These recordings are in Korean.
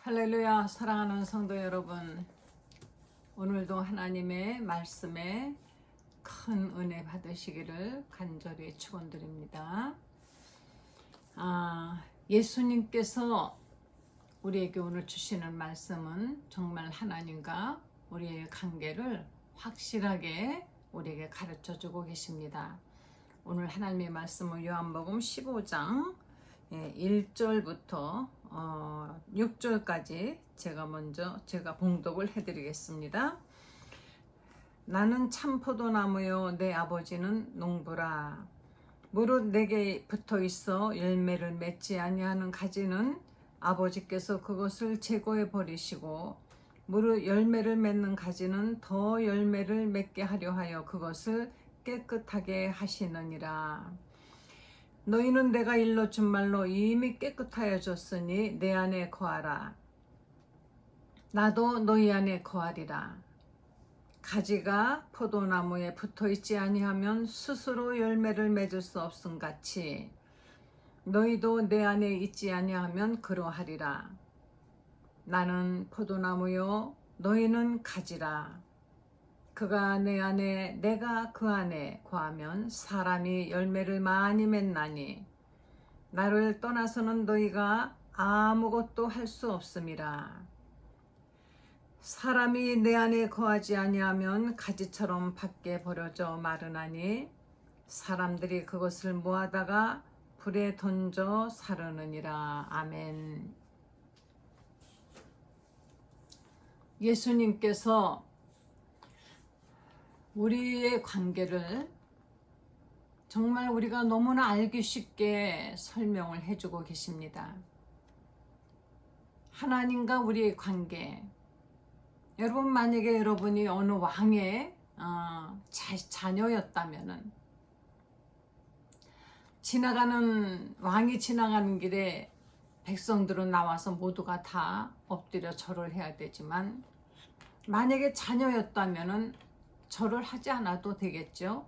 할렐루야. 사랑하는 성도 여러분, 오늘도 하나님의 말씀에 큰 은혜 받으시기를 간절히 축원드립니다. 예수님께서 우리에게 오늘 주시는 말씀은 정말 하나님과 우리의 관계를 확실하게 우리에게 가르쳐 주고 계십니다. 오늘 하나님의 말씀은 요한복음 15장 1절부터 6절까지 제가 봉독을 해드리겠습니다. 나는 참 포도나무요 내 아버지는 농부라. 무릇 내게 붙어 있어 열매를 맺지 아니하는 가지는 아버지께서 그것을 제거해 버리시고 무릇 열매를 맺는 가지는 더 열매를 맺게 하려 하여 그것을 깨끗하게 하시느니라. 너희는 내가 일러준 말로 이미 깨끗하여졌으니 내 안에 거하라. 나도 너희 안에 거하리라. 가지가 포도나무에 붙어있지 아니하면 스스로 열매를 맺을 수 없음같이 너희도 내 안에 있지 아니하면 그러하리라. 나는 포도나무요 너희는 가지라. 그가 내 안에 내가 그 안에 거하면 사람이 열매를 많이 맺나니 나를 떠나서는 너희가 아무것도 할 수 없음이라. 사람이 내 안에 거하지 아니하면 가지처럼 밖에 버려져 마르나니 사람들이 그것을 모아다가 불에 던져 사르느니라. 아멘. 예수님께서 우리의 관계를 정말 우리가 너무나 알기 쉽게 설명을 해주고 계십니다. 하나님과 우리의 관계. 여러분, 만약에 여러분이 어느 왕의 자녀였다면은 왕이 지나가는 길에 백성들은 나와서 모두가 다 엎드려 절을 해야 되지만 만약에 자녀였다면은 절을 하지 않아도 되겠죠.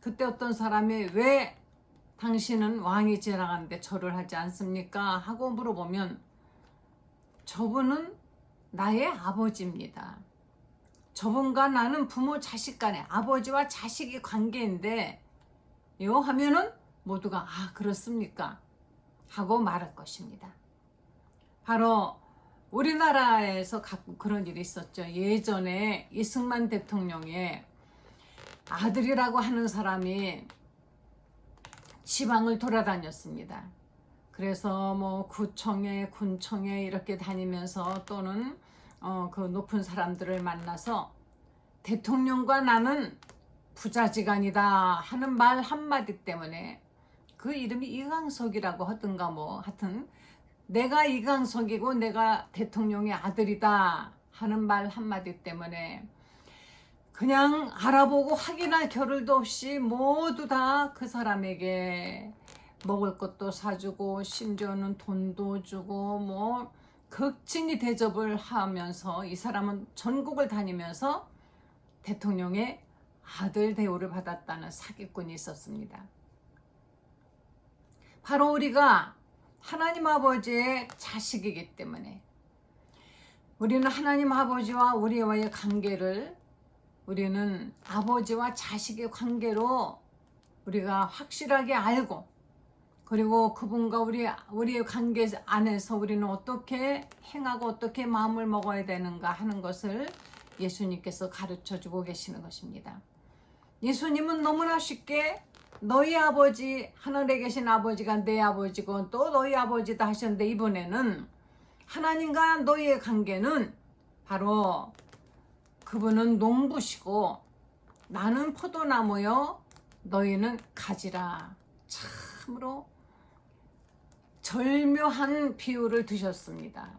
그때 어떤 사람이 왜 당신은 왕이 지나가는데 절을 하지 않습니까? 하고 물어보면 저분은 나의 아버지입니다. 저분과 나는 부모 자식 간의 아버지와 자식의 관계인데 요 하면은 모두가 그렇습니까? 하고 말할 것입니다. 바로 우리나라에서 가끔 그런 일이 있었죠. 예전에 이승만 대통령의 아들이라고 하는 사람이 지방을 돌아다녔습니다. 그래서 뭐 구청에 군청에 이렇게 다니면서 또는 그 높은 사람들을 만나서 대통령과 나는 부자지간이다 하는 말 한마디 때문에 그 이름이 이광석이라고 하든가 뭐 하여튼 내가 이광석이고 내가 대통령의 아들이다 하는 말 한마디 때문에 그냥 알아보고 확인할 겨를도 없이 모두 다 그 사람에게 먹을 것도 사주고 심지어는 돈도 주고 뭐 극진히 대접을 하면서 이 사람은 전국을 다니면서 대통령의 아들 대우를 받았다는 사기꾼이 있었습니다. 바로 우리가 하나님 아버지의 자식이기 때문에 우리는 하나님 아버지와 우리와의 관계를 우리는 아버지와 자식의 관계로 우리가 확실하게 알고 그리고 그분과 우리의 관계 안에서 우리는 어떻게 행하고 어떻게 마음을 먹어야 되는가 하는 것을 예수님께서 가르쳐 주고 계시는 것입니다. 예수님은 너무나 쉽게 너희 아버지 하늘에 계신 아버지가 내 아버지고 또 너희 아버지다 하셨는데 이번에는 하나님과 너희의 관계는 바로 그분은 농부시고 나는 포도나무요 너희는 가지라. 참으로 절묘한 비유를 드셨습니다.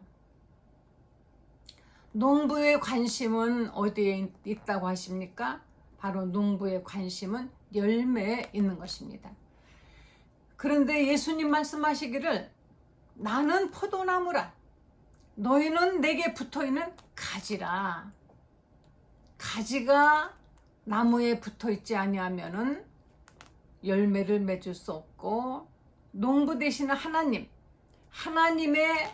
농부의 관심은 어디에 있다고 하십니까? 바로 농부의 관심은 열매에 있는 것입니다. 그런데 예수님 말씀하시기를 나는 포도나무라 너희는 내게 붙어있는 가지라. 가지가 나무에 붙어있지 아니하면은 열매를 맺을 수 없고 농부 되시는 하나님의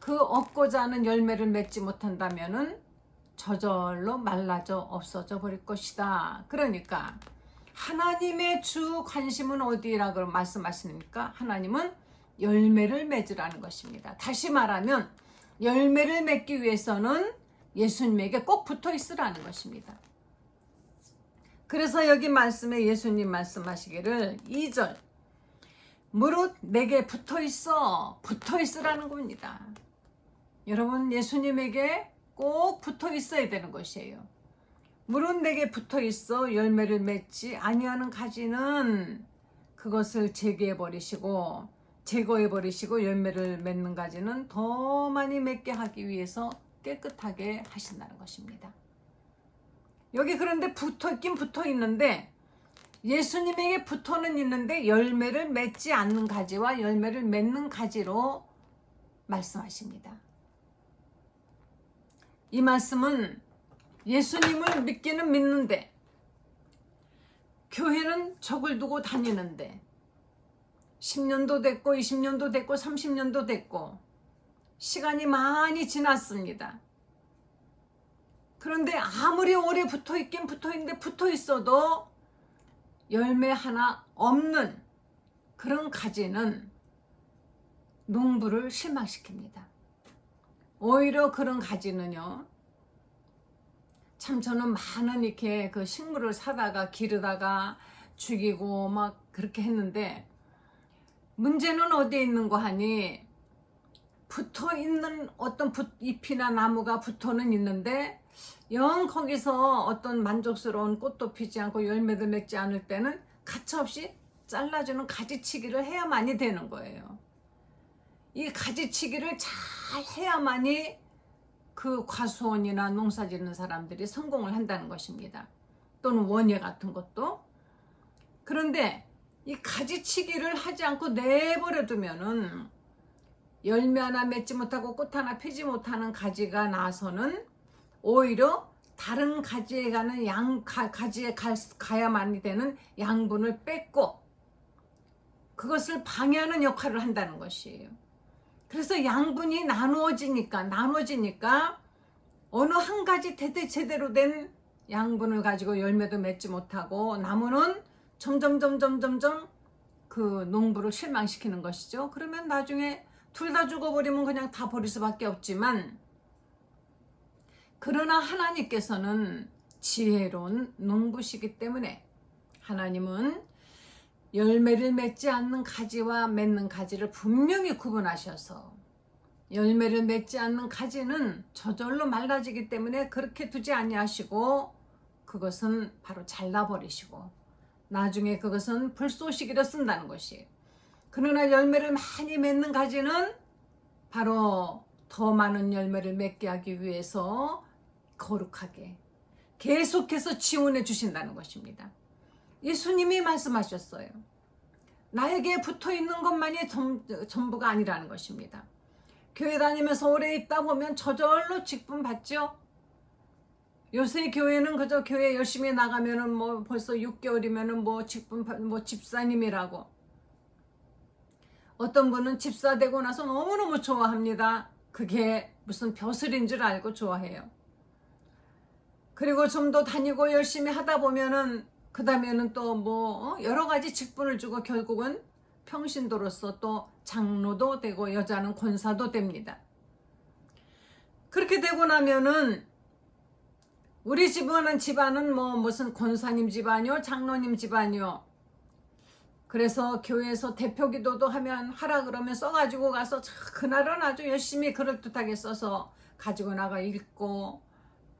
그 얻고자 하는 열매를 맺지 못한다면은 저절로 말라져 없어져 버릴 것이다. 그러니까 하나님의 주 관심은 어디라고 말씀하시니까 하나님은 열매를 맺으라는 것입니다. 다시 말하면 열매를 맺기 위해서는 예수님에게 꼭 붙어 있으라는 것입니다. 그래서 여기 말씀에 예수님 말씀하시기를 2절 무릇 내게 붙어 있으라는 겁니다. 여러분 예수님에게 꼭 붙어 있어야 되는 것이에요. 무릇 내게 붙어 있어 열매를 맺지 아니하는 가지는 그것을 제거해 버리시고 열매를 맺는 가지는 더 많이 맺게 하기 위해서 깨끗하게 하신다는 것입니다. 여기 그런데 붙어있긴 붙어있는데 예수님에게 붙어는 있는데 열매를 맺지 않는 가지와 열매를 맺는 가지로 말씀하십니다. 이 말씀은 예수님을 믿기는 믿는데 교회는 적을 두고 다니는데 10년도 됐고 20년도 됐고 30년도 됐고 시간이 많이 지났습니다. 그런데 아무리 오래 붙어있긴 붙어있는데 붙어있어도 열매 하나 없는 그런 가지는 농부를 실망시킵니다. 오히려 그런 가지는요, 참 저는 많은 이렇게 그 식물을 사다가 기르다가 죽이고 막 그렇게 했는데 문제는 어디에 있는 거 하니 붙어있는 어떤 잎이나 나무가 붙어는 있는데 영 거기서 어떤 만족스러운 꽃도 피지 않고 열매도 맺지 않을 때는 가차없이 잘라주는 가지치기를 해야만이 되는 거예요. 이 가지치기를 잘 해야만이 그 과수원이나 농사 짓는 사람들이 성공을 한다는 것입니다. 또는 원예 같은 것도. 그런데 이 가지치기를 하지 않고 내버려 두면은 열매 하나 맺지 못하고 꽃 하나 피지 못하는 가지가 나서는 오히려 다른 가지에 가는 가지에 가야만이 되는 양분을 뺏고 그것을 방해하는 역할을 한다는 것이에요. 그래서 양분이 나누어지니까 어느 한 가지 제대로 된 양분을 가지고 열매도 맺지 못하고 나무는 점점 그 농부를 실망시키는 것이죠. 그러면 나중에 둘 다 죽어버리면 그냥 다 버릴 수밖에 없지만, 그러나 하나님께서는 지혜로운 농부시기 때문에 하나님은 열매를 맺지 않는 가지와 맺는 가지를 분명히 구분하셔서 열매를 맺지 않는 가지는 저절로 말라지기 때문에 그렇게 두지 아니하시고 그것은 바로 잘라버리시고 나중에 그것은 불쏘시개로 쓴다는 것이에요. 그러나 열매를 많이 맺는 가지는 바로 더 많은 열매를 맺게 하기 위해서 거룩하게 계속해서 지원해 주신다는 것입니다. 예수님이 말씀하셨어요. 나에게 붙어있는 것만이 전부가 아니라는 것입니다. 교회 다니면서 오래 있다 보면 저절로 직분 받죠. 요새 교회는 그저 교회 열심히 나가면은 뭐 벌써 6개월이면은 뭐 직분 뭐 집사님이라고. 어떤 분은 집사 되고 나서 너무너무 좋아합니다. 그게 무슨 벼슬인 줄 알고 좋아해요. 그리고 좀 더 다니고 열심히 하다 보면은 그 다음에는 또 뭐 여러 가지 직분을 주고 결국은 평신도로서 또 장로도 되고 여자는 권사도 됩니다. 그렇게 되고 나면은 우리 집안은 뭐 무슨 권사님 집안이요, 장로님 집안이요. 그래서 교회에서 대표기도도 하라 그러면 써가지고 가서 그날은 아주 열심히 그럴듯하게 써서 가지고 나가 읽고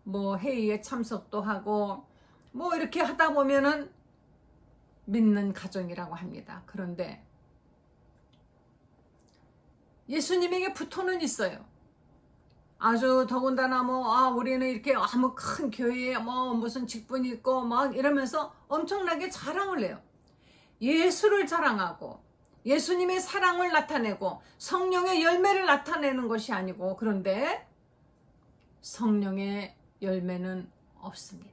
뭐 회의에 참석도 하고 뭐 이렇게 하다 보면은 믿는 가정이라고 합니다. 그런데 예수님에게 붙어는 있어요. 아주 더군다나 우리는 이렇게 아무 큰 교회에 무슨 직분이 있고 막 이러면서 엄청나게 자랑을 해요. 예수를 자랑하고 예수님의 사랑을 나타내고 성령의 열매를 나타내는 것이 아니고, 그런데 성령의 열매는 없습니다.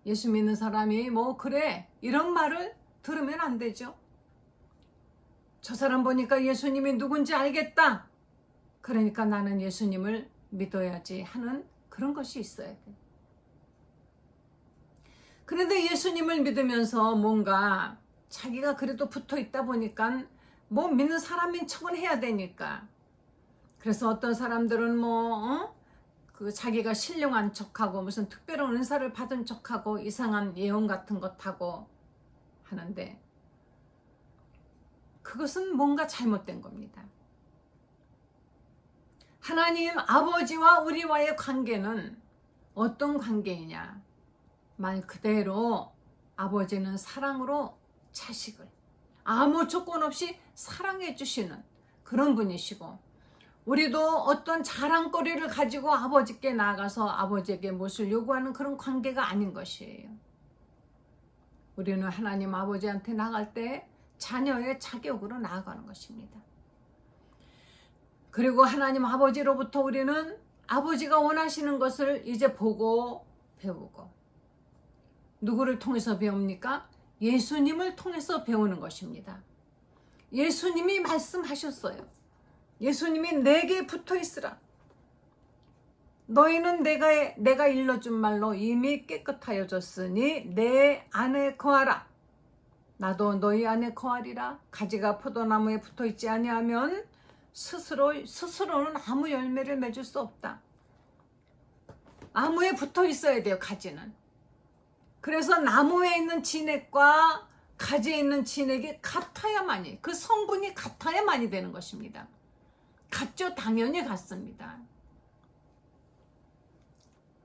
예수 믿는 사람이 그래 이런 말을 들으면 안 되죠. 저 사람 보니까 예수님이 누군지 알겠다. 그러니까 나는 예수님을 믿어야지 하는 그런 것이 있어야 돼. 그런데 예수님을 믿으면서 뭔가 자기가 그래도 붙어 있다 보니까 뭐 믿는 사람인 척은 해야 되니까. 그래서 어떤 사람들은 그 자기가 신령한 척하고 무슨 특별한 은사를 받은 척하고 이상한 예언 같은 것 하고 하는데 그것은 뭔가 잘못된 겁니다. 하나님 아버지와 우리와의 관계는 어떤 관계이냐? 말 그대로 아버지는 사랑으로 자식을 아무 조건 없이 사랑해 주시는 그런 분이시고, 우리도 어떤 자랑거리를 가지고 아버지께 나아가서 아버지에게 무엇을 요구하는 그런 관계가 아닌 것이에요. 우리는 하나님 아버지한테 나갈 때 자녀의 자격으로 나아가는 것입니다. 그리고 하나님 아버지로부터 우리는 아버지가 원하시는 것을 이제 보고 배우고, 누구를 통해서 배웁니까? 예수님을 통해서 배우는 것입니다. 예수님이 말씀하셨어요. 예수님이 내게 붙어 있으라. 너희는 내가 일러준 말로 이미 깨끗하여졌으니 내 안에 거하라. 나도 너희 안에 거하리라. 가지가 포도나무에 붙어 있지 아니하면 스스로는 아무 열매를 맺을 수 없다. 나무에 붙어 있어야 돼요, 가지는. 그래서 나무에 있는 진액과 가지에 있는 진액이 같아야만이, 그 성분이 같아야만이 되는 것입니다. 같죠? 당연히 같습니다.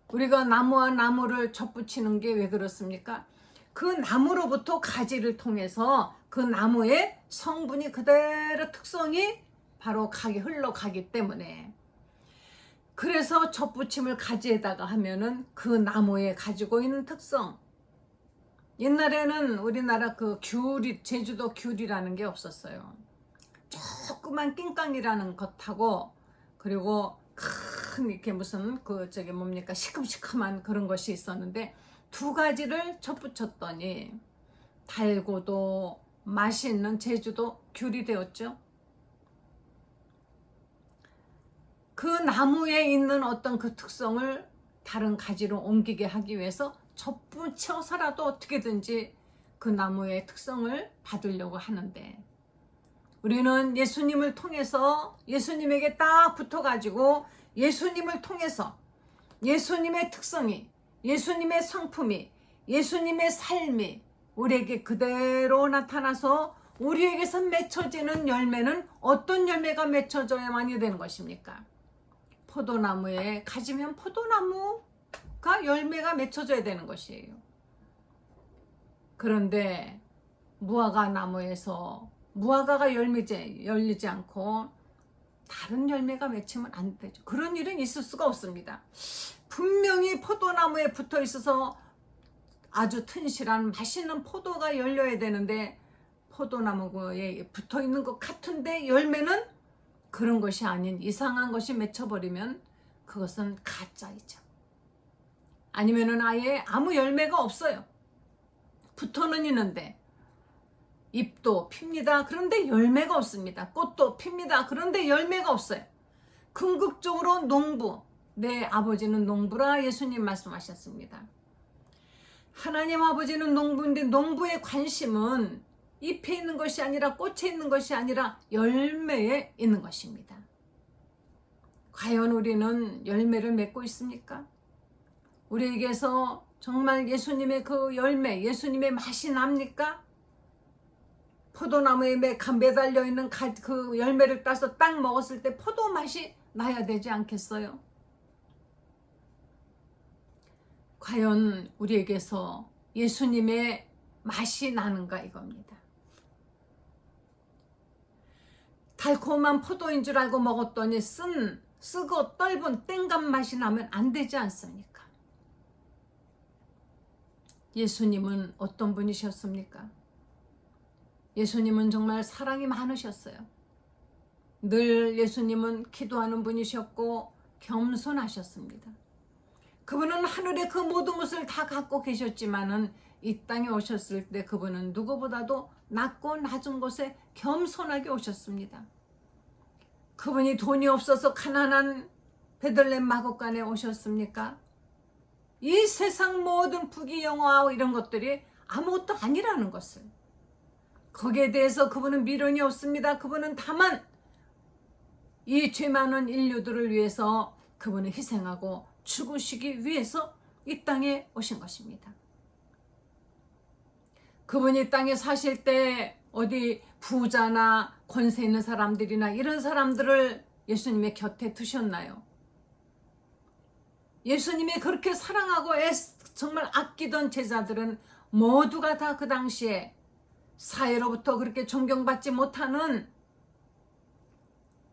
우리가 나무와 나무를 접붙이는 게 왜 그렇습니까? 그 나무로부터 가지를 통해서 그 나무의 성분이 그대로 특성이 바로 흘러가기 때문에, 그래서 접붙임을 가지에다가 하면은 그 나무에 가지고 있는 특성, 옛날에는 우리나라 그 제주도 귤이라는 게 없었어요. 조그만 낑깡이라는 것하고, 그리고 큰 이렇게 무슨 시큼시큼한 그런 것이 있었는데, 두 가지를 접붙였더니 달고도 맛있는 제주도 귤이 되었죠. 그 나무에 있는 어떤 그 특성을 다른 가지로 옮기게 하기 위해서 접붙여서라도 어떻게든지 그 나무의 특성을 받으려고 하는데, 우리는 예수님을 통해서 예수님에게 딱 붙어가지고 예수님을 통해서 예수님의 특성이, 예수님의 성품이, 예수님의 삶이 우리에게 그대로 나타나서 우리에게서 맺혀지는 열매는 어떤 열매가 맺혀져야만이 되는 것입니까? 포도나무에 가지면 포도나무가 열매가 맺혀져야 되는 것이에요. 그런데 무화과 나무에서 무화과가 열리지 않고 다른 열매가 맺히면 안 되죠. 그런 일은 있을 수가 없습니다. 분명히 포도나무에 붙어 있어서 아주 튼실한 맛있는 포도가 열려야 되는데, 포도나무에 붙어 있는 것 같은데 열매는 그런 것이 아닌 이상한 것이 맺혀버리면 그것은 가짜이죠. 아니면은 아예 아무 열매가 없어요. 붙어는 있는데 잎도 핍니다. 그런데 열매가 없습니다. 꽃도 핍니다. 그런데 열매가 없어요. 궁극적으로 농부, 내 아버지는 농부라 예수님 말씀하셨습니다. 하나님 아버지는 농부인데 농부의 관심은 잎에 있는 것이 아니라 꽃에 있는 것이 아니라 열매에 있는 것입니다. 과연 우리는 열매를 맺고 있습니까? 우리에게서 정말 예수님의 그 열매, 예수님의 맛이 납니까? 포도나무에 매달려 있는 그 열매를 따서 딱 먹었을 때 포도 맛이 나야 되지 않겠어요? 과연 우리에게서 예수님의 맛이 나는가 이겁니다. 달콤한 포도인 줄 알고 먹었더니 쓰고 떫은 땡간 맛이 나면 안 되지 않습니까? 예수님은 어떤 분이셨습니까? 예수님은 정말 사랑이 많으셨어요. 늘 예수님은 기도하는 분이셨고 겸손하셨습니다. 그분은 하늘의 그 모든 것을 다 갖고 계셨지만은 이 땅에 오셨을 때 그분은 누구보다도 낮고 낮은 곳에 겸손하게 오셨습니다. 그분이 돈이 없어서 가난한 베들레헴 마곡간에 오셨습니까? 이 세상 모든 부귀영화하고 이런 것들이 아무것도 아니라는 것을, 거기에 대해서 그분은 미련이 없습니다. 그분은 다만 이 죄 많은 인류들을 위해서 그분은 희생하고 죽으시기 위해서 이 땅에 오신 것입니다. 그분이 땅에 사실 때 어디 부자나 권세 있는 사람들이나 이런 사람들을 예수님의 곁에 두셨나요? 예수님이 그렇게 사랑하고 정말 아끼던 제자들은 모두가 다 그 당시에 사회로부터 그렇게 존경받지 못하는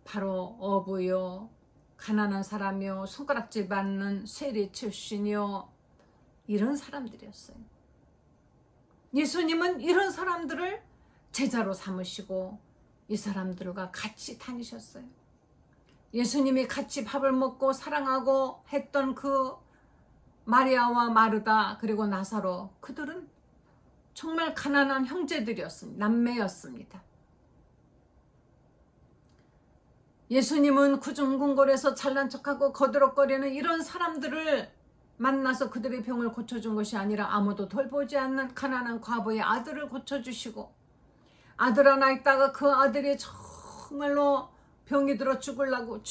바로 어부요, 가난한 사람이요, 손가락질 받는 세리 출신이요, 이런 사람들이었어요. 예수님은 이런 사람들을 제자로 삼으시고 이 사람들과 같이 다니셨어요. 예수님이 같이 밥을 먹고 사랑하고 했던 그 마리아와 마르다 그리고 나사로, 그들은 정말 가난한 형제들이었습니다. 남매였습니다. 예수님은 구중궁궐에서 잘난 척하고 거드럭거리는 이런 사람들을 만나서 그들의 병을 고쳐준 것이 아니라 아무도 돌보지 않는 가난한 과부의 아들을 고쳐주시고, 아들 하나 있다가 그 아들이 정말로 병이 들어 죽으려고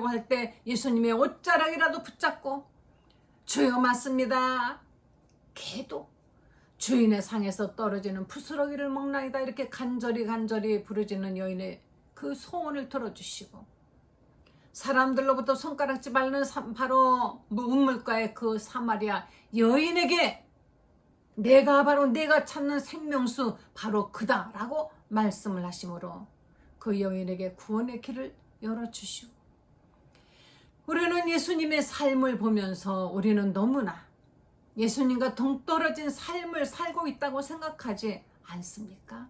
할 때 예수님의 옷자락이라도 붙잡고 주여 맞습니다. 개도 주인의 상에서 떨어지는 부스러기를 먹나이다 이렇게 간절히 부르짖는 여인의 그 소원을 들어주시고, 사람들로부터 손가락질 받는 바로 우물가의 그 사마리아 여인에게 내가 찾는 생명수 바로 그다라고 말씀을 하심으로 그 여인에게 구원의 길을 열어주시고, 우리는 예수님의 삶을 보면서 우리는 너무나 예수님과 동떨어진 삶을 살고 있다고 생각하지 않습니까?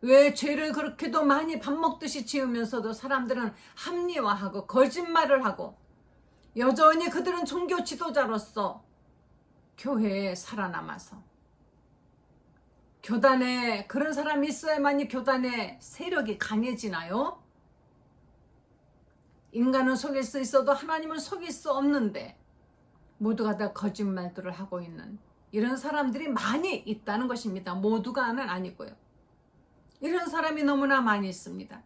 왜 죄를 그렇게도 많이 밥 먹듯이 지으면서도 사람들은 합리화하고 거짓말을 하고 여전히 그들은 종교 지도자로서 교회에 살아남아서, 교단에 그런 사람이 있어야만이 교단의 세력이 강해지나요? 인간은 속일 수 있어도 하나님은 속일 수 없는데 모두가 다 거짓말들을 하고 있는 이런 사람들이 많이 있다는 것입니다. 모두가는 아니고요. 이런 사람이 너무나 많이 있습니다.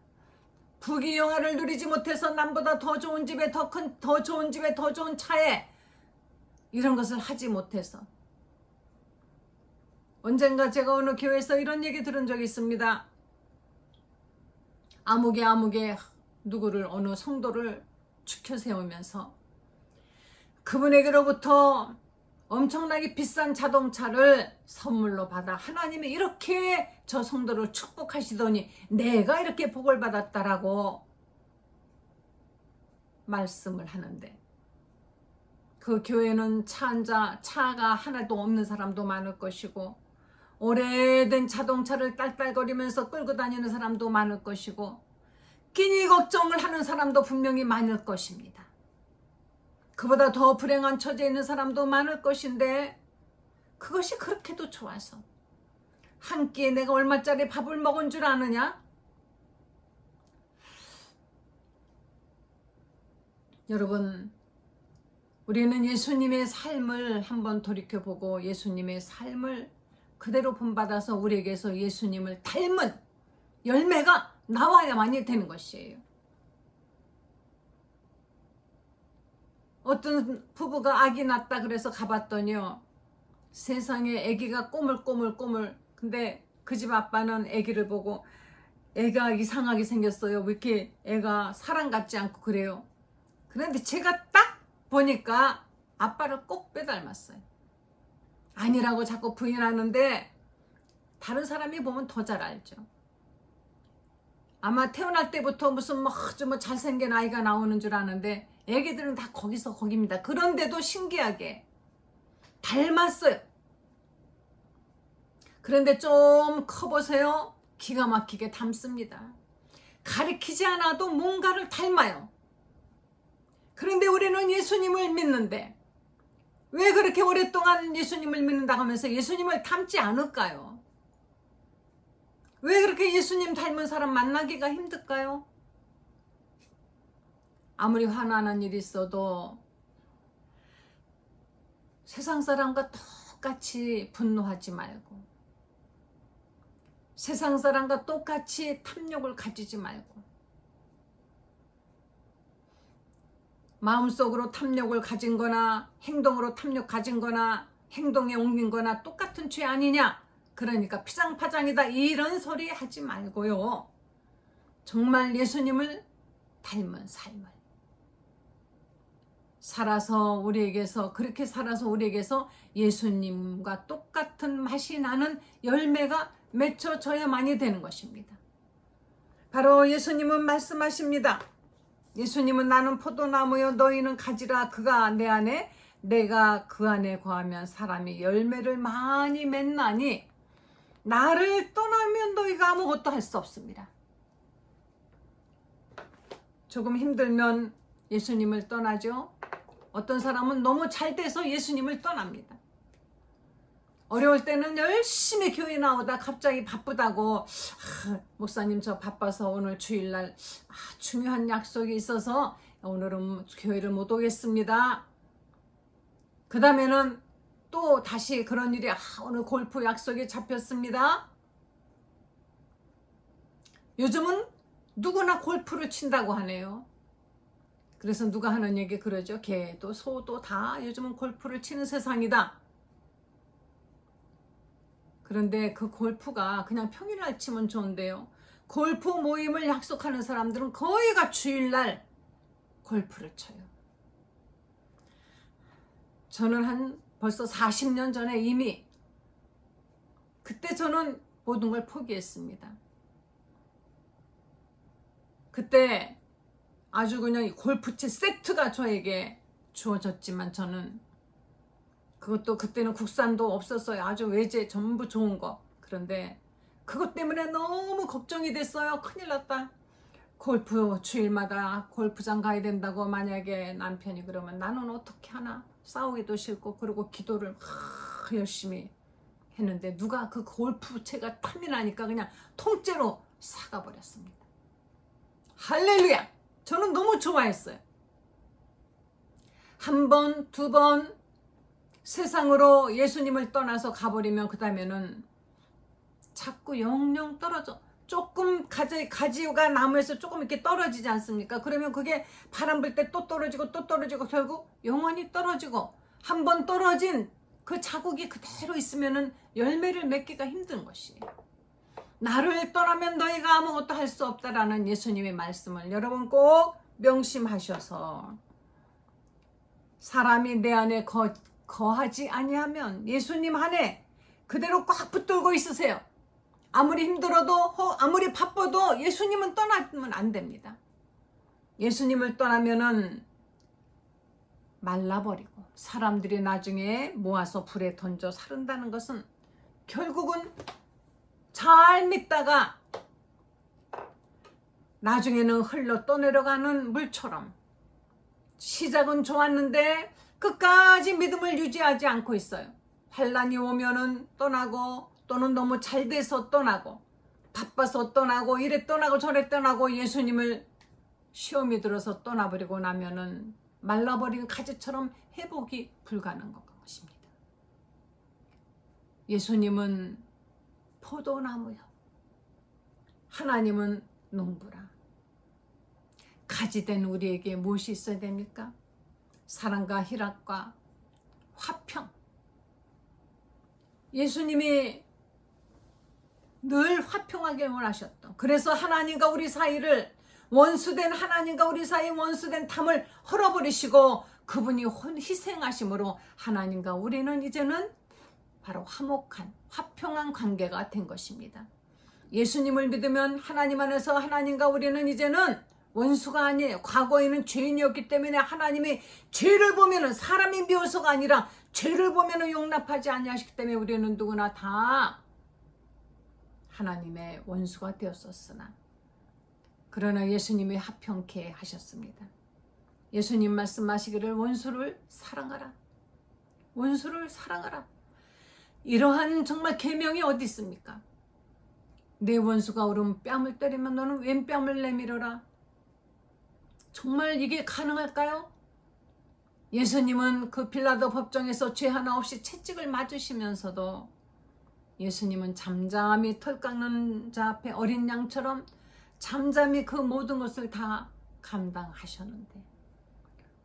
부귀영화를 누리지 못해서 남보다 더 좋은 집에 더 좋은 집에 더 좋은 차에 이런 것을 하지 못해서, 언젠가 제가 어느 교회에서 이런 얘기 들은 적이 있습니다. 아무개 누구를 어느 성도를 추켜 세우면서 그분에게로부터 엄청나게 비싼 자동차를 선물로 받아 하나님이 이렇게 저 성도를 축복하시더니 내가 이렇게 복을 받았다라고 말씀을 하는데, 그 교회는 차가 하나도 없는 사람도 많을 것이고 오래된 자동차를 딸딸거리면서 끌고 다니는 사람도 많을 것이고 끼니 걱정을 하는 사람도 분명히 많을 것입니다. 그보다 더 불행한 처지에 있는 사람도 많을 것인데 그것이 그렇게도 좋아서 한 끼에 내가 얼마짜리 밥을 먹은 줄 아느냐? 여러분, 우리는 예수님의 삶을 한번 돌이켜보고 예수님의 삶을 그대로 본받아서 우리에게서 예수님을 닮은 열매가 나와야만이 되는 것이에요. 어떤 부부가 아기 낳았다 그래서 가봤더니요, 세상에 아기가 꼬물꼬물, 근데 그 집 아빠는 아기를 보고 애가 이상하게 생겼어요. 왜 이렇게 애가 사람 같지 않고 그래요. 그런데 제가 딱 보니까 아빠를 꼭 빼닮았어요. 아니라고 자꾸 부인하는데 다른 사람이 보면 더 잘 알죠. 아마 태어날 때부터 무슨 아주 잘생긴 아이가 나오는 줄 아는데 애기들은 다 거기입니다. 그런데도 신기하게 닮았어요. 그런데 좀 커보세요. 기가 막히게 닮습니다. 가리키지 않아도 뭔가를 닮아요. 그런데 우리는 예수님을 믿는데 왜 그렇게 오랫동안 예수님을 믿는다고 하면서 예수님을 닮지 않을까요? 왜 그렇게 그렇게 예수님 닮은 사람 만나기가 힘들까요? 아무리 화나는 일이 있어도 세상 사람과 똑같이 분노하지 말고, 세상 사람과 똑같이 탐욕을 가지지 말고, 마음속으로 탐욕을 가진 거나 행동으로 탐욕 가진 거나 행동에 옮긴 거나 똑같은 죄 아니냐, 그러니까 피장파장이다, 이런 소리 하지 말고요. 정말 예수님을 닮은 삶을 살아서 우리에게서, 그렇게 살아서 우리에게서 예수님과 똑같은 맛이 나는 열매가 맺혀져야만이 되는 것입니다. 바로 예수님은 말씀하십니다. 예수님은 나는 포도나무요 너희는 가지라. 그가 내 안에 내가 그 안에 거하면 사람이 열매를 많이 맺나니 나를 떠나면 너희가 아무것도 할 수 없습니다. 조금 힘들면 예수님을 떠나죠. 어떤 사람은 너무 잘 돼서 예수님을 떠납니다. 어려울 때는 열심히 교회 나오다 갑자기 바쁘다고, 목사님 저 바빠서 오늘 주일날 중요한 약속이 있어서 오늘은 교회를 못 오겠습니다. 그 다음에는 또 다시 그런 일이, 오늘 골프 약속이 잡혔습니다. 요즘은 누구나 골프를 친다고 하네요. 그래서 누가 하는 얘기 그러죠. 개도 소도 다 요즘은 골프를 치는 세상이다. 그런데 그 골프가 그냥 평일날 치면 좋은데요. 골프 모임을 약속하는 사람들은 거의가 주일날 골프를 쳐요. 저는 벌써 40년 전에 이미, 그때 저는 모든 걸 포기했습니다. 그때 아주 그냥 골프채 세트가 저에게 주어졌지만 저는 그것도 그때는 국산도 없었어요. 아주 외제 전부 좋은 거. 그런데 그것 때문에 너무 걱정이 됐어요. 큰일 났다. 골프 주일마다 골프장 가야 된다고 만약에 남편이 그러면 나는 어떻게 하나. 싸우기도 싫고, 그리고 기도를 열심히 했는데 누가 그 골프채가 탐이 나니까 그냥 통째로 사가 버렸습니다. 할렐루야! 저는 너무 좋아했어요. 한 번, 두 번 세상으로 예수님을 떠나서 가버리면 그 다음에는 자꾸 영영 떨어져. 조금 가지가 나무에서 조금 이렇게 떨어지지 않습니까? 그러면 그게 바람 불 때 또 떨어지고 또 떨어지고 결국 영원히 떨어지고, 한 번 떨어진 그 자국이 그대로 있으면은 열매를 맺기가 힘든 것이에요. 나를 떠나면 너희가 아무것도 할 수 없다라는 예수님의 말씀을 여러분 꼭 명심하셔서, 사람이 내 안에 거하지 아니하면 예수님 안에 그대로 꽉 붙들고 있으세요. 아무리 힘들어도, 아무리 바빠도 예수님은 떠나면 안 됩니다. 예수님을 떠나면은 말라버리고 사람들이 나중에 모아서 불에 던져 사른다는 것은 결국은 잘 믿다가 나중에는 흘러 떠내려가는 물처럼, 시작은 좋았는데 끝까지 믿음을 유지하지 않고 있어요. 환난이 오면은 떠나고, 또는 너무 잘 돼서 떠나고, 바빠서 떠나고, 이래 떠나고 저래 떠나고, 예수님을 시험이 들어서 떠나버리고 나면은 말라버린 가지처럼 회복이 불가능한 것입니다. 예수님은 포도나무요, 하나님은 농부라. 가지된 우리에게 무엇이 있어야 됩니까? 사랑과 희락과 화평. 예수님이 늘 화평하게 원하셨던, 그래서 하나님과 우리 사이를, 원수된 하나님과 우리 사이 원수된 담을 헐어버리시고 그분이 희생하심으로 하나님과 우리는 이제는 바로 화목한 화평한 관계가 된 것입니다. 예수님을 믿으면 하나님 안에서 하나님과 우리는 이제는 원수가 아니에요. 과거에는 죄인이었기 때문에 하나님이 죄를 보면은, 사람이 미워서가 아니라 죄를 보면은 용납하지 아니하시기 때문에 우리는 누구나 다 하나님의 원수가 되었었으나, 그러나 예수님이 화평케 하셨습니다. 예수님 말씀하시기를 원수를 사랑하라. 원수를 사랑하라. 이러한 정말 계명이 어디 있습니까? 내 원수가 오른 뺨을 때리면 너는 왼 뺨을 내밀어라. 정말 이게 가능할까요? 예수님은 그 빌라도 법정에서 죄 하나 없이 채찍을 맞으시면서도 예수님은 잠잠히 털 깎는 자 앞에 어린 양처럼 잠잠히 그 모든 것을 다 감당하셨는데,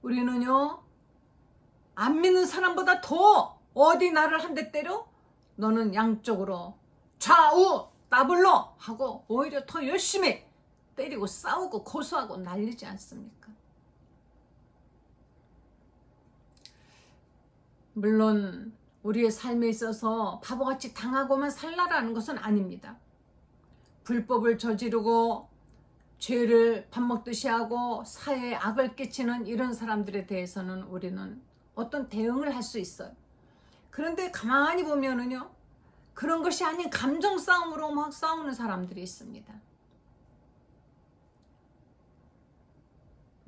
우리는요, 안 믿는 사람보다 더 어디 나를 한 대 때려? 너는 양쪽으로 좌우 더블로 하고 오히려 더 열심히 때리고 싸우고 고소하고 난리지 않습니까? 물론 우리의 삶에 있어서 바보같이 당하고만 살라라는 것은 아닙니다. 불법을 저지르고 죄를 밥 먹듯이 하고 사회에 악을 끼치는 이런 사람들에 대해서는 우리는 어떤 대응을 할 수 있어요. 그런데 가만히 보면은요, 그런 것이 아닌 감정 싸움으로 막 싸우는 사람들이 있습니다.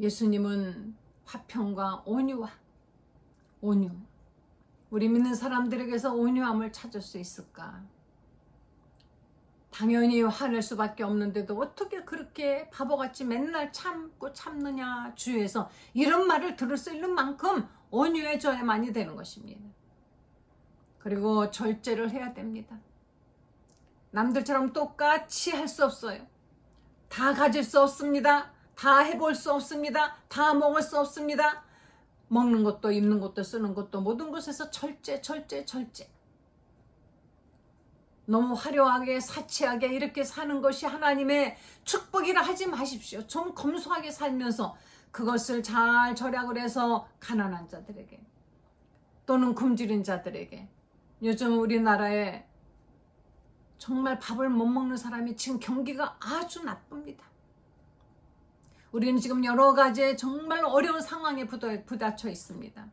예수님은 화평과 온유와 온유, 우리 믿는 사람들에게서 온유함을 찾을 수 있을까? 당연히 화낼 수밖에 없는데도 어떻게 그렇게 바보같이 맨날 참고 참느냐, 주위에서 이런 말을 들을 수 있는 만큼 온유해져야만이 되는 것입니다. 그리고 절제를 해야 됩니다. 남들처럼 똑같이 할 수 없어요. 다 가질 수 없습니다. 다 해볼 수 없습니다. 다 먹을 수 없습니다. 먹는 것도 입는 것도 쓰는 것도 모든 것에서 절제. 너무 화려하게 사치하게 이렇게 사는 것이 하나님의 축복이라 하지 마십시오. 좀 검소하게 살면서 그것을 잘 절약을 해서 가난한 자들에게 또는 굶주린 자들에게, 요즘 우리나라에 정말 밥을 못 먹는 사람이 지금 경기가 아주 나쁩니다. 우리는 지금 여러 가지의 정말 어려운 상황에 부딪혀 있습니다.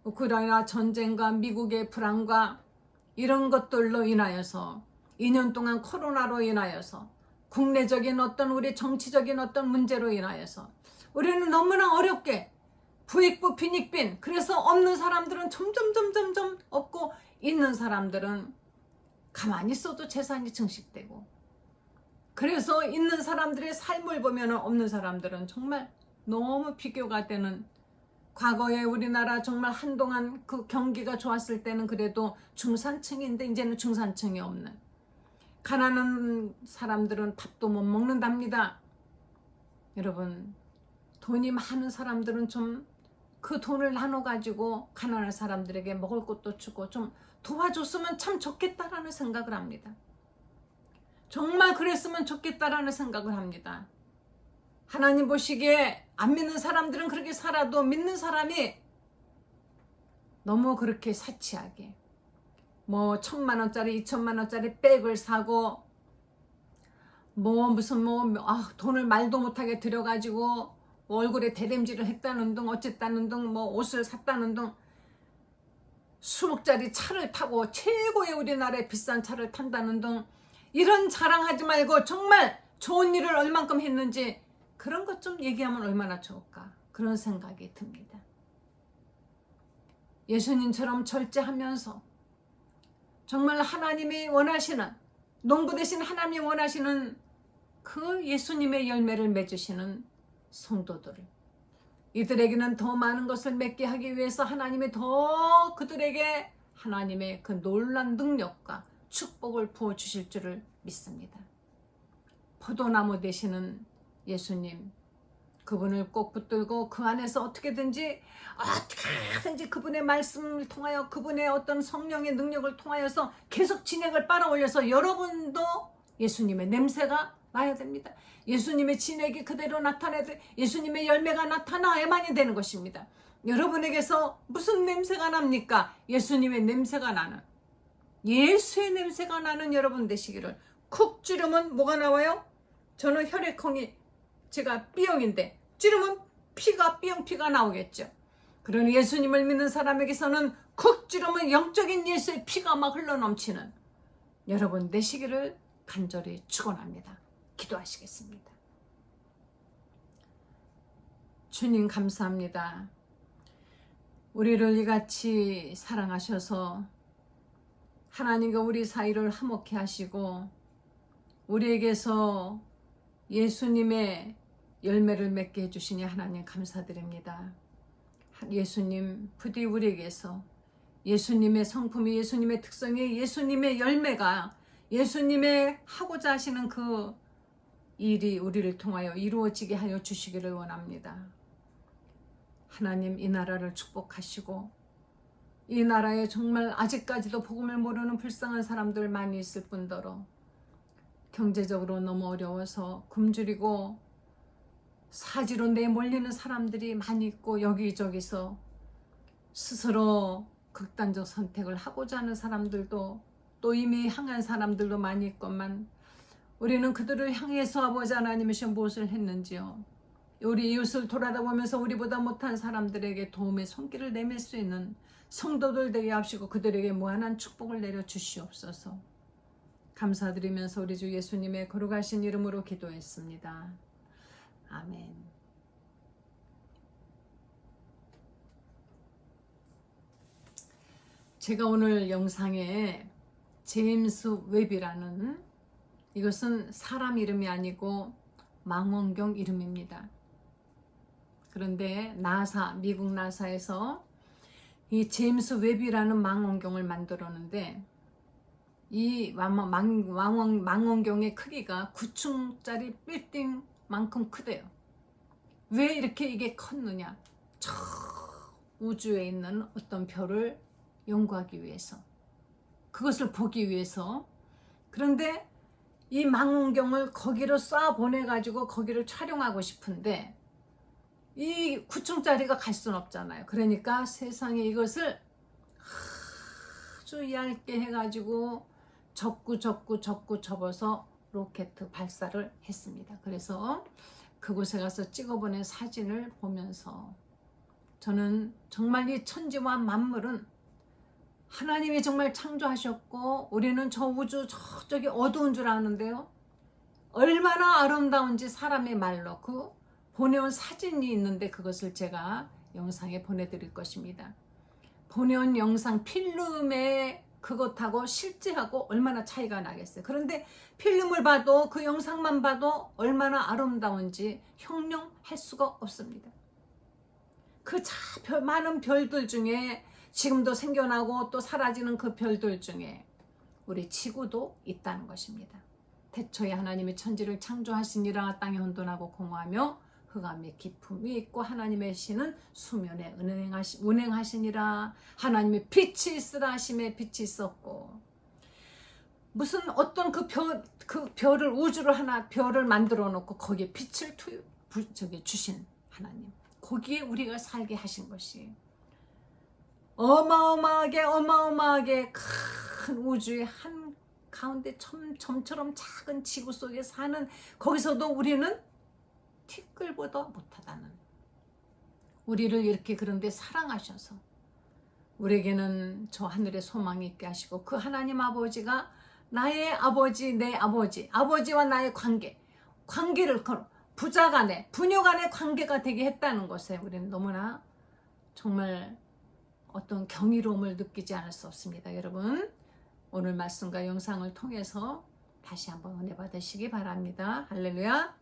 우크라이나 전쟁과 미국의 불안과 이런 것들로 인하여서 2년 동안 코로나로 인하여서 국내적인 어떤 우리 정치적인 어떤 문제로 인하여서 우리는 너무나 어렵게 부익부 빈익빈, 그래서 없는 사람들은 점점 없고 있는 사람들은 가만히 있어도 재산이 증식되고, 그래서 있는 사람들의 삶을 보면 없는 사람들은 정말 너무 비교가 되는, 과거에 우리나라 정말 한동안 그 경기가 좋았을 때는 그래도 중산층인데 이제는 중산층이 없는, 가난한 사람들은 밥도 못 먹는답니다. 여러분, 돈이 많은 사람들은 좀 그 돈을 나눠가지고 가난한 사람들에게 먹을 것도 주고 좀 도와줬으면 참 좋겠다라는 생각을 합니다. 정말 그랬으면 좋겠다라는 생각을 합니다. 하나님 보시기에 안 믿는 사람들은 그렇게 살아도 믿는 사람이 너무 그렇게 사치하게 뭐 1,000만 원짜리 2,000만 원짜리 백을 사고 돈을 말도 못하게 들여가지고 얼굴에 대림질을 했다는 등 어쨌다는 등 뭐 옷을 샀다는 등 수억짜리 차를 타고 최고의 우리나라의 비싼 차를 탄다는 등 이런 자랑하지 말고 정말 좋은 일을 얼만큼 했는지 그런 것 좀 얘기하면 얼마나 좋을까, 그런 생각이 듭니다. 예수님처럼 절제하면서 정말 하나님이 원하시는, 농부 대신 하나님이 원하시는 그 예수님의 열매를 맺으시는 성도들을, 이들에게는 더 많은 것을 맺게 하기 위해서 하나님이 더 그들에게 하나님의 그 놀라운 능력과 축복을 부어주실 줄을 믿습니다. 포도나무 되시는 예수님, 그분을 꼭 붙들고 그 안에서 어떻게든지 그분의 말씀을 통하여 그분의 어떤 성령의 능력을 통하여서 계속 진액을 빨아올려서 여러분도 예수님의 냄새가 나야 됩니다. 예수님의 진액이 그대로 나타내도 예수님의 열매가 나타나야만이 되는 것입니다. 여러분에게서 무슨 냄새가 납니까? 예수님의 냄새가 나는, 예수의 냄새가 나는 여러분 되시기를. 쿡 찌르면 뭐가 나와요? 저는 혈액형이 제가 B형인데 찌르면 B형 피가 나오겠죠. 그러니 예수님을 믿는 사람에게서는 쿡 찌르면 영적인 예수의 피가 막 흘러넘치는 여러분 되시기를 간절히 축원합니다. 기도하시겠습니다. 주님 감사합니다. 우리를 이같이 사랑하셔서 하나님과 우리 사이를 화목케 하시고 우리에게서 예수님의 열매를 맺게 해주시니 하나님 감사드립니다. 예수님 부디 우리에게서 예수님의 성품이, 예수님의 특성이, 예수님의 열매가, 예수님의 하고자 하시는 그 일이 우리를 통하여 이루어지게 하여 주시기를 원합니다. 하나님, 이 나라를 축복하시고, 이 나라에 정말 아직까지도 복음을 모르는 불쌍한 사람들 많이 있을 뿐더러 경제적으로 너무 어려워서 굶주리고 사지로 내몰리는 사람들이 많이 있고, 여기저기서 스스로 극단적 선택을 하고자 하는 사람들도 또 이미 향한 사람들도 많이 있건만, 우리는 그들을 향해서 아버지 하나님이시 무엇을 했는지요. 우리 이웃을 돌아다보면서 우리보다 못한 사람들에게 도움의 손길을 내밀 수 있는 성도들 되게 하시고 그들에게 무한한 축복을 내려 주시옵소서. 감사드리면서 우리 주 예수님의 거룩하신 이름으로 기도했습니다. 아멘. 제가 오늘 영상에 제임스 웹이라는, 이것은 사람 이름이 아니고 망원경 이름입니다. 그런데 나사, 미국 나사에서 이 제임스 웹이라는 망원경을 만들었는데, 이 망원경의 크기가 9층짜리 빌딩만큼 크대요. 왜 이렇게 이게 컸느냐? 저 우주에 있는 어떤 별을 연구하기 위해서, 그것을 보기 위해서. 그런데 이 망원경을 거기로 쏴 보내가지고 거기를 촬영하고 싶은데 이 9층짜리가 갈 수는 없잖아요. 그러니까 세상에 이것을 아주 얇게 해가지고 접고 접어서 로켓 발사를 했습니다. 그래서 그곳에 가서 찍어보낸 사진을 보면서 저는 정말 이 천지와 만물은 하나님이 정말 창조하셨고, 우리는 저 우주 저쪽이 어두운 줄 아는데요, 얼마나 아름다운지 사람의 말로 그 보내온 사진이 있는데 그것을 제가 영상에 보내드릴 것입니다. 보내온 영상 필름의 그것하고 실제하고 얼마나 차이가 나겠어요. 그런데 필름을 봐도, 그 영상만 봐도 얼마나 아름다운지 형용할 수가 없습니다. 그 많은 별들 중에, 지금도 생겨나고 또 사라지는 그 별들 중에 우리 지구도 있다는 것입니다. 태초에 하나님이 천지를 창조하시니라. 땅에 혼돈하고 공허하며 흑암의 깊음이 있고 하나님의 신은 수면에 운행하시니라. 하나님의 빛이 있으라 하심에 빛이 있었고, 무슨 어떤 그 별을, 우주를 하나 별을 만들어 놓고 거기에 빛을 주신 하나님, 거기에 우리가 살게 하신 것이 어마어마하게 큰 우주의 한 가운데 점처럼 작은 지구 속에 사는, 거기서도 우리는 티끌보다 못하다는, 우리를 이렇게 그런데 사랑하셔서 우리에게는 저 하늘의 소망이 있게 하시고, 그 하나님 아버지가 나의 아버지, 내 아버지, 아버지와 나의 관계를 부자간의, 부녀간의 관계가 되게 했다는 것에 우리는 너무나 정말 어떤 경이로움을 느끼지 않을 수 없습니다. 여러분, 오늘 말씀과 영상을 통해서 다시 한번 은혜 받으시기 바랍니다. 할렐루야.